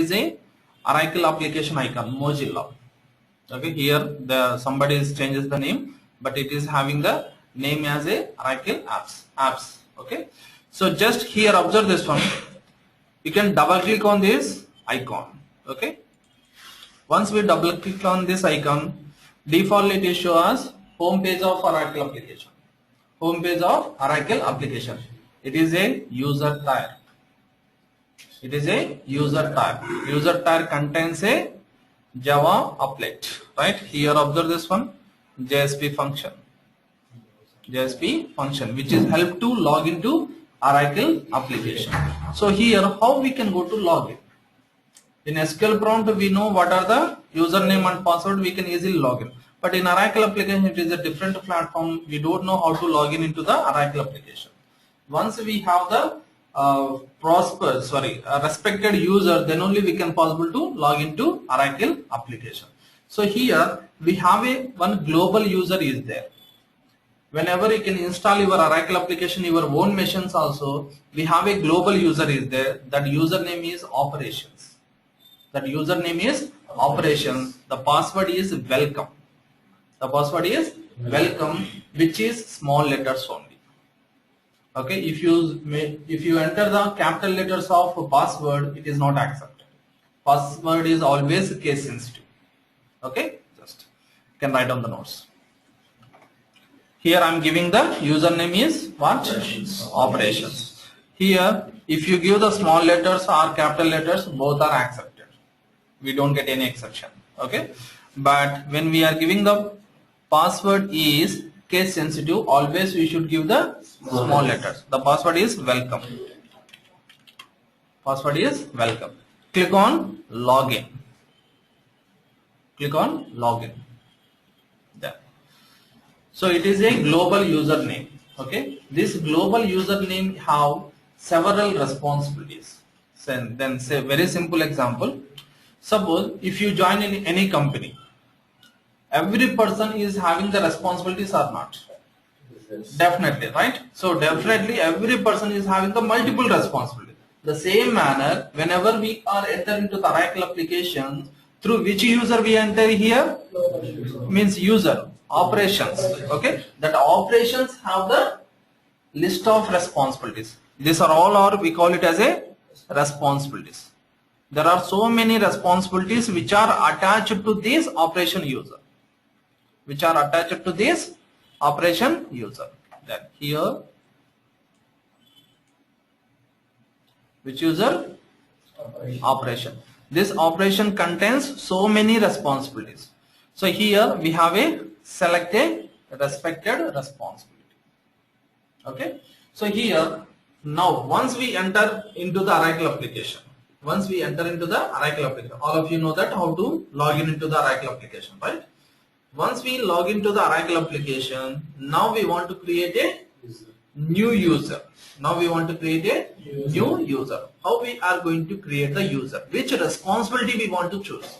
is a Oracle application icon, Mozilla. Okay, here the somebody changes the name, but it is having the name as a Oracle apps. Okay, so just here observe this one. You can double click on this icon. Okay, once we double click on this icon, default it is show us home page of Oracle application. Home page of Oracle application. It is a user tab. It is a user tab. User tab contains a Java applet. Right here, observe this one, JSP function. JSP function, which is help to log into Oracle application. So here, how we can go to login? In SQL prompt, we know what are the username and password. We can easily log in. But in Oracle application, it is a different platform. We don't know how to log in into the Oracle application. Once we have the respected user, then only we can possible to log into Oracle application. So here we have one global user is there. Whenever you can install your Oracle application, your own machines also, we have a global user is there. That username is operations. That username is operations. The password is welcome. The password is welcome, which is small letters only. Okay, if you enter the capital letters of password, it is not accepted. Password is always case sensitive. Okay, just you can write on the notes. Here I am giving the username is what? Operations. Here, if you give the small letters or capital letters, both are accepted. We don't get any exception. Okay, but when we are giving the password is case sensitive, always we should give the small letters. The password is welcome. Password is welcome. Click on login. Click on login. There. So it is a global username. Okay. This global username have several responsibilities. So then say very simple example. Suppose if you join in any company, every person is having the responsibilities or not? Definitely, right? So definitely every person is having the multiple responsibilities. The same manner, whenever we are entering into the Oracle application, through which user we enter here? Means user, operations. Okay, that operations have the list of responsibilities. These are all, or we call it as a responsibilities. There are so many responsibilities which are attached to this operation user. Which are attached to this operation user. Then here, which user? Operation. This operation contains so many responsibilities. So here we have a selected respected responsibility. Okay. So here now once we enter into the Oracle application, all of you know that how to log in into the Oracle application, right? Once we log into the Oracle application, now we want to create a new user. Now we want to create a new user. How we are going to create the user? Which responsibility we want to choose?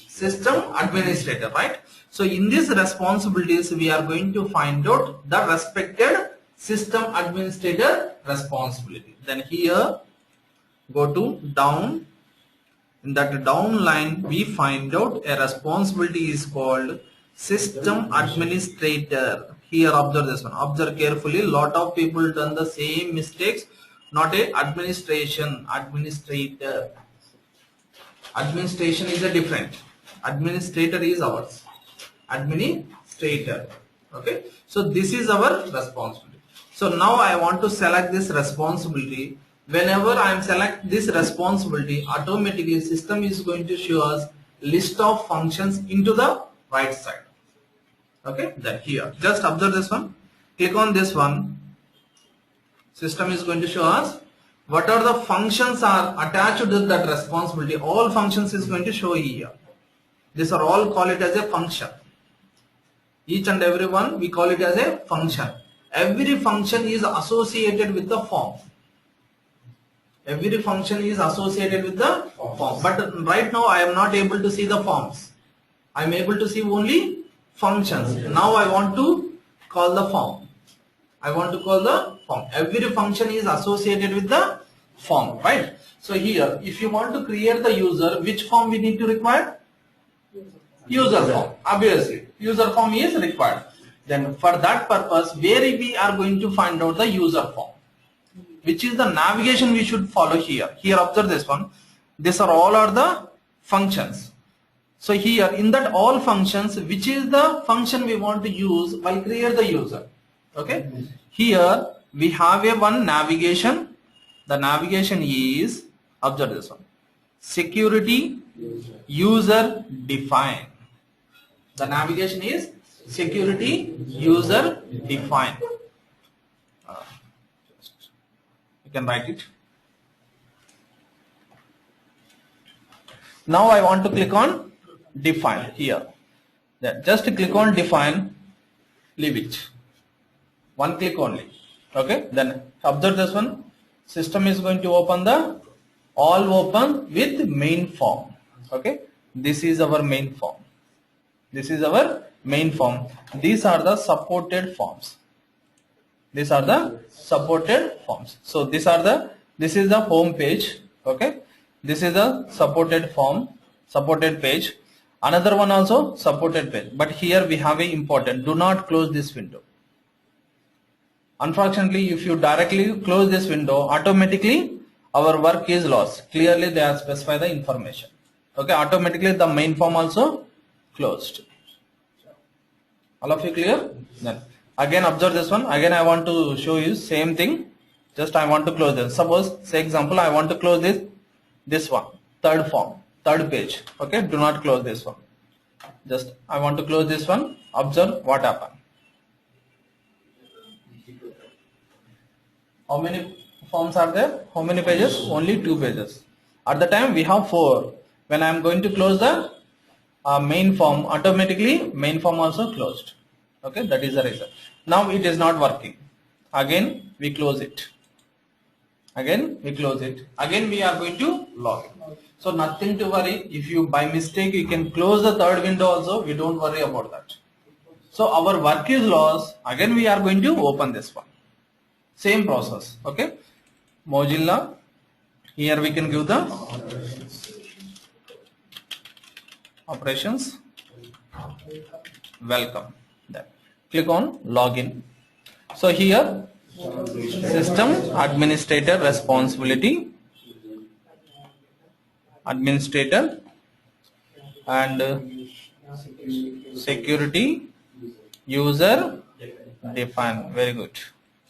System administrator, right? So in these responsibilities, we are going to find out the respected system administrator responsibility. Then here, go to down. In that down line, we find out a responsibility is called system administrator. Here observe this one. Observe carefully. Lot of people done the same mistakes. Not a administration. Administrator. Administration is a different. Administrator is ours. Administrator. Okay. So this is our responsibility. So now I want to select this responsibility. Whenever I am select this responsibility, automatically system is going to show us list of functions into the right side. Okay, then here just observe this one. Click on this one. System is going to show us what are the functions are attached to that responsibility. All functions is going to show here. These are all call it as a function. Each and every one we call it as a function. Every function is associated with the form. Every function is associated with the form. But right now I am not able to see the forms. I am able to see only functions. Now I want to call the form. Every function is associated with the form, right? So here, if you want to create the user, which form we need to require? User form. Obviously, user form is required. Then for that purpose, where we are going to find out the user form, which is the navigation we should follow here. Here, observe this one. These are all are the functions. So here, in that all functions, which is the function we want to use while create the user? Okay. Here we have a one navigation. The navigation is, observe this one, security user define. The navigation is security user define. You can write it. Now I want to click on define here. Then just click on define, leave it. One click only. Okay. Then observe this one. System is going to open the all open with main form. Okay. This is our main form. This is our main form. These are the supported forms. These are the supported forms. So this is the home page. Okay. This is the supported form, supported page. Another one also supported page. But here we have a important. Do not close this window. Unfortunately, if you directly close this window, automatically our work is lost. Clearly they have specified the information. Okay. Automatically the main form also closed. All of you clear? Then again observe this one. Again I want to show you same thing. Just I want to close this. Suppose, say example, I want to close this one, third form, third page. Okay, do not close this one. Just I want to close this one. Observe what happened. How many forms are there? How many pages? Only 2 pages. At the time we have 4. When I am going to close the main form, automatically main form also closed. Okay, that is the reason. Now it is not working. Again we close it. Again we close it. Again we are going to log in. So nothing to worry. If you by mistake you can close the third window also, we don't worry about that. So our work is lost. Again we are going to open this one. Same process. Okay. Mozilla. Here we can give the operations. Welcome. Then click on login. So here system administrator responsibility, administrator, and security user define. Very good.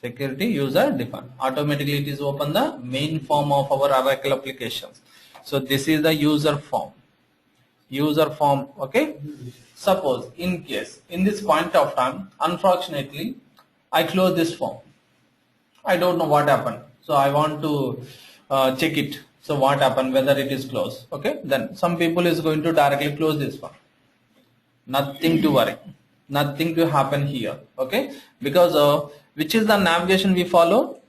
Security user define. Automatically it is open the main form of our Oracle applications. So this is the user form. User form. Okay. Suppose in case in this point of time, unfortunately I close this form. I don't know what happened. So I want to check it. So what happened, whether it is closed. Okay. Then some people is going to directly close this one. Nothing to worry. Nothing to happen here. Okay. Because which is the navigation we follow?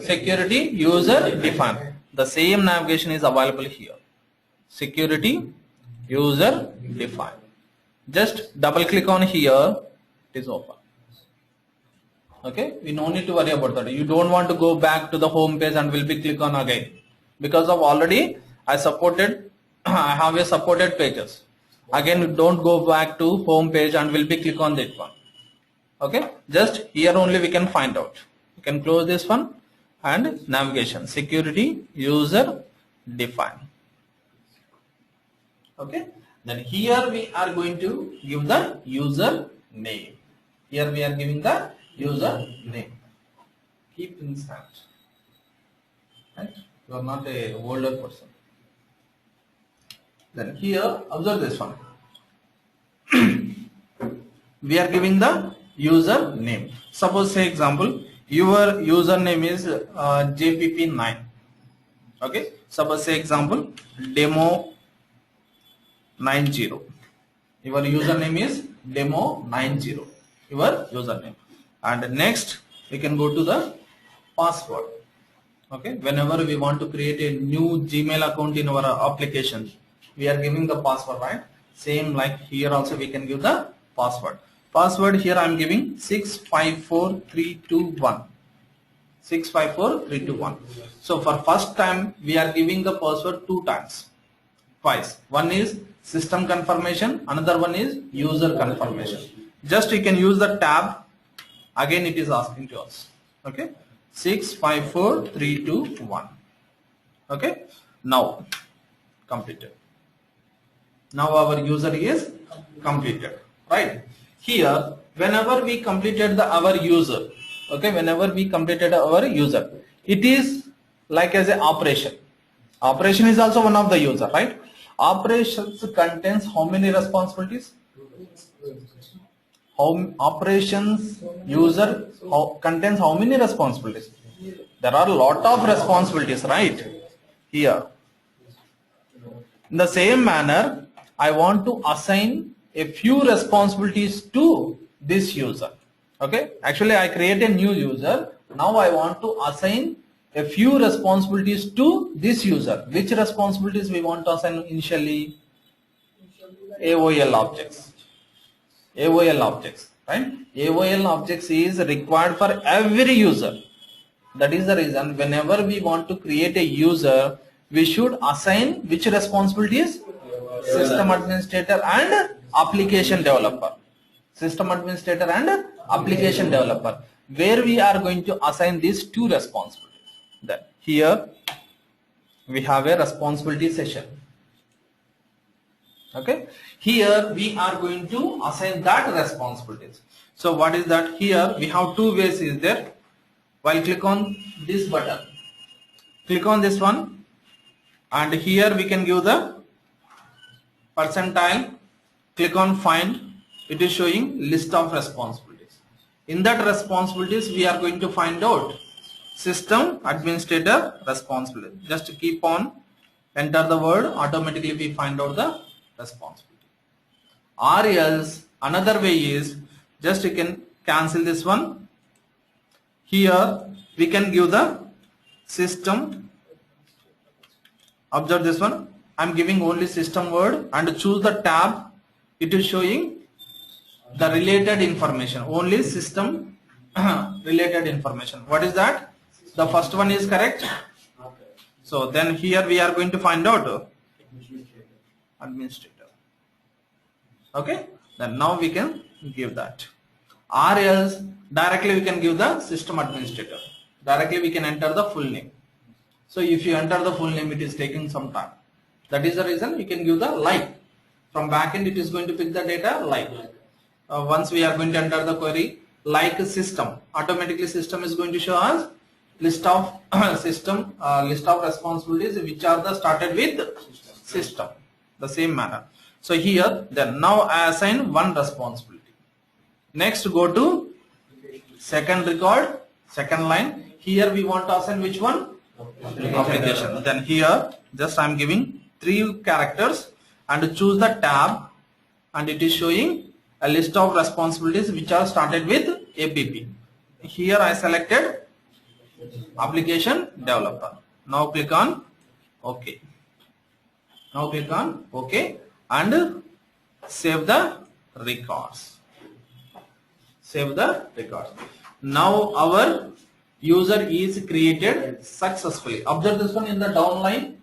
Security user define. The same navigation is available here. Security user define. Just double click on here. It is open. Okay, we no need to worry about that. You don't want to go back to the home page and will be click on again, because of already I supported I have a supported pages. Again don't go back to home page and will be click on that one. Okay, just here only we can find out. You can close this one and navigation security user define. Okay, then here we are going to give the user name. Here we are giving the user name. Keep in hand. Right? You are not a older person. Then here observe this one. We are giving the user name. Suppose say example your username is JPP9. Okay. Suppose say example demo 90. Your username is demo 90. Your username. And next we can go to the password. Okay, whenever we want to create a new Gmail account in our application, we are giving the password, right? Same like here also we can give the password. Password here I am giving 654321. 654321. So for first time we are giving the password twice. One is system confirmation, another one is user confirmation. Just you can use the tab. Again it is asking to us. Okay, 654321. Okay, now completed. Now our user is completed, right? Here, whenever we completed our user, okay, whenever we completed our user, it is like as an operation. Operation is also one of the user, right? Operations contains how many responsibilities? Operations user contains how many responsibilities? There are a lot of responsibilities, right? Here. In the same manner, I want to assign a few responsibilities to this user. Okay, actually I create a new user. Now I want to assign a few responsibilities to this user. Which responsibilities we want to assign initially? AOL objects. AOL objects, right? AOL objects is required for every user. That is the reason whenever we want to create a user, we should assign which responsibilities? System administrator and application developer. System administrator and application developer, where we are going to assign these two responsibilities. Then here we have a responsibility session. Okay, here we are going to assign that responsibilities. So what is that? Here we have two ways is there. While click on this button, click on this one, and here we can give the percentile. Click on find. It is showing list of responsibilities. In that responsibilities we are going to find out system administrator responsibility. Just keep on enter the word, automatically we find out the responsibility. Or else another way is just you can cancel this one. Here we can give the system. Observe this one. I am giving only system word and choose the tab. It is showing the related information, only system related information. What is that? The first one is correct. So then here we are going to find out administrator. Okay, then now we can give that. Or else directly we can give the system administrator. Directly we can enter the full name. So if you enter the full name, it is taking some time. That is the reason you can give the like. From backend it is going to pick the data like. Once we are going to enter the query like system, automatically system is going to show us list of list of responsibilities which are the started with system. The same manner. So here then now I assign one responsibility. Next go to second record, second line. Here we want to assign which one? Application. Then here just I am giving 3 characters and choose the tab, and it is showing a list of responsibilities which are started with APP. Here I selected application developer. Now click on OK. Now click on OK and save the records. Save the records. Now our user is created successfully. Observe this one in the downline.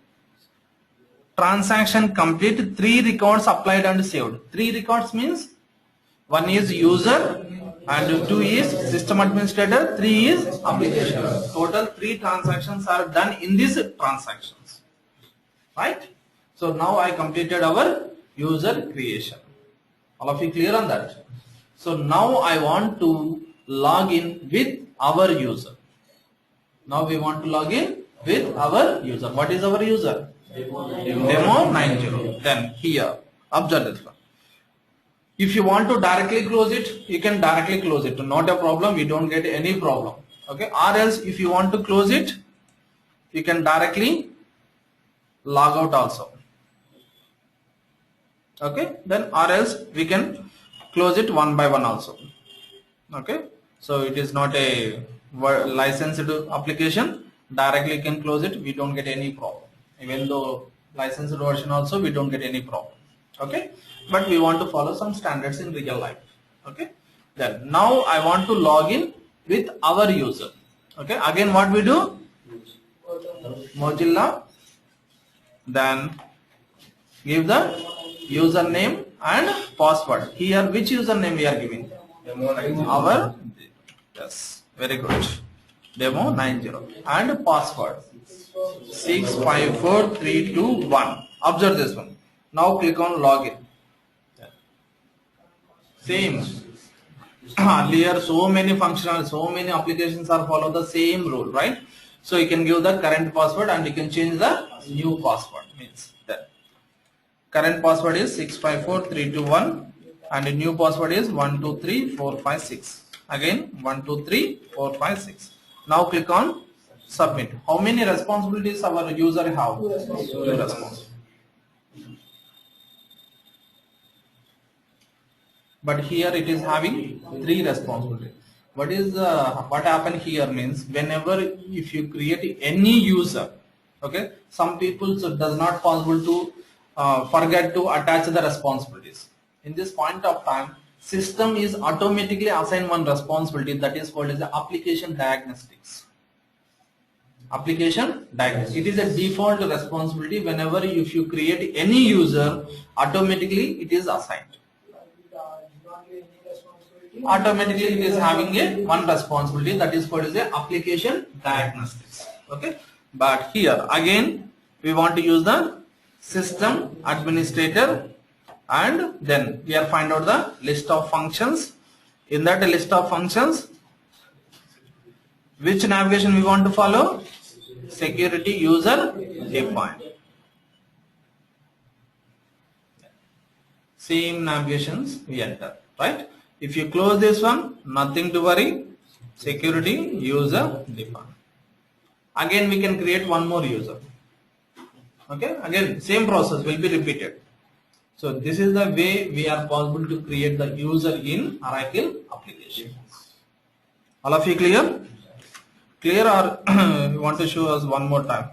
Transaction complete, 3 records applied and saved. 3 records means 1 is user and 2 is system administrator, 3 is application. Total 3 transactions are done in these transactions. Right? So now I completed our user creation. All of you clear on that? So now I want to log in with our user. Now we want to log in with our user. What is our user? Demo 90. Then here, observe this one. If you want to directly close it, you can directly close it. Not a problem. We don't get any problem. Okay. Or else, if you want to close it, you can directly log out also. Okay. Then or else we can close it one by one also. Okay. So it is not a licensed application. Directly you can close it. We don't get any problem. Even though licensed version also, we don't get any problem. Okay. But we want to follow some standards in real life. Okay. Then now I want to log in with our user. Okay, again what we do? Mozilla, then give the username and password. Here which username we are giving? Our, yes, very good, demo 90, and password 654321. Observe this one. Now click on login. Same. Earlier so many functional, so many applications are follow the same rule, right? So you can give the current password and you can change the new password. Means that current password is 654321 and the new password is 123456. Again 123456. Now click on submit. How many responsibilities our user have? 2 responsibilities. But here it is having 3 responsibilities. What is what happened here means, whenever if you create any user, okay, some people does not possible to forget to attach the responsibilities. In this point of time, system is automatically assign one responsibility, that is called as the application diagnostics. Application diagnostics. It is a default responsibility. Whenever if you create any user, automatically it is assigned. Automatically it is having a one responsibility, that is called as a application diagnostics. Okay, but here again we want to use the system administrator, and then we are find out the list of functions. In that list of functions, which navigation we want to follow? Security user defined. Same navigations we enter, right? If you close this one, nothing to worry. Security user defined. Again we can create one more user. Okay, again same process will be repeated. So this is the way we are possible to create the user in Oracle application. All of you clear? Clear, or you want to show us one more time?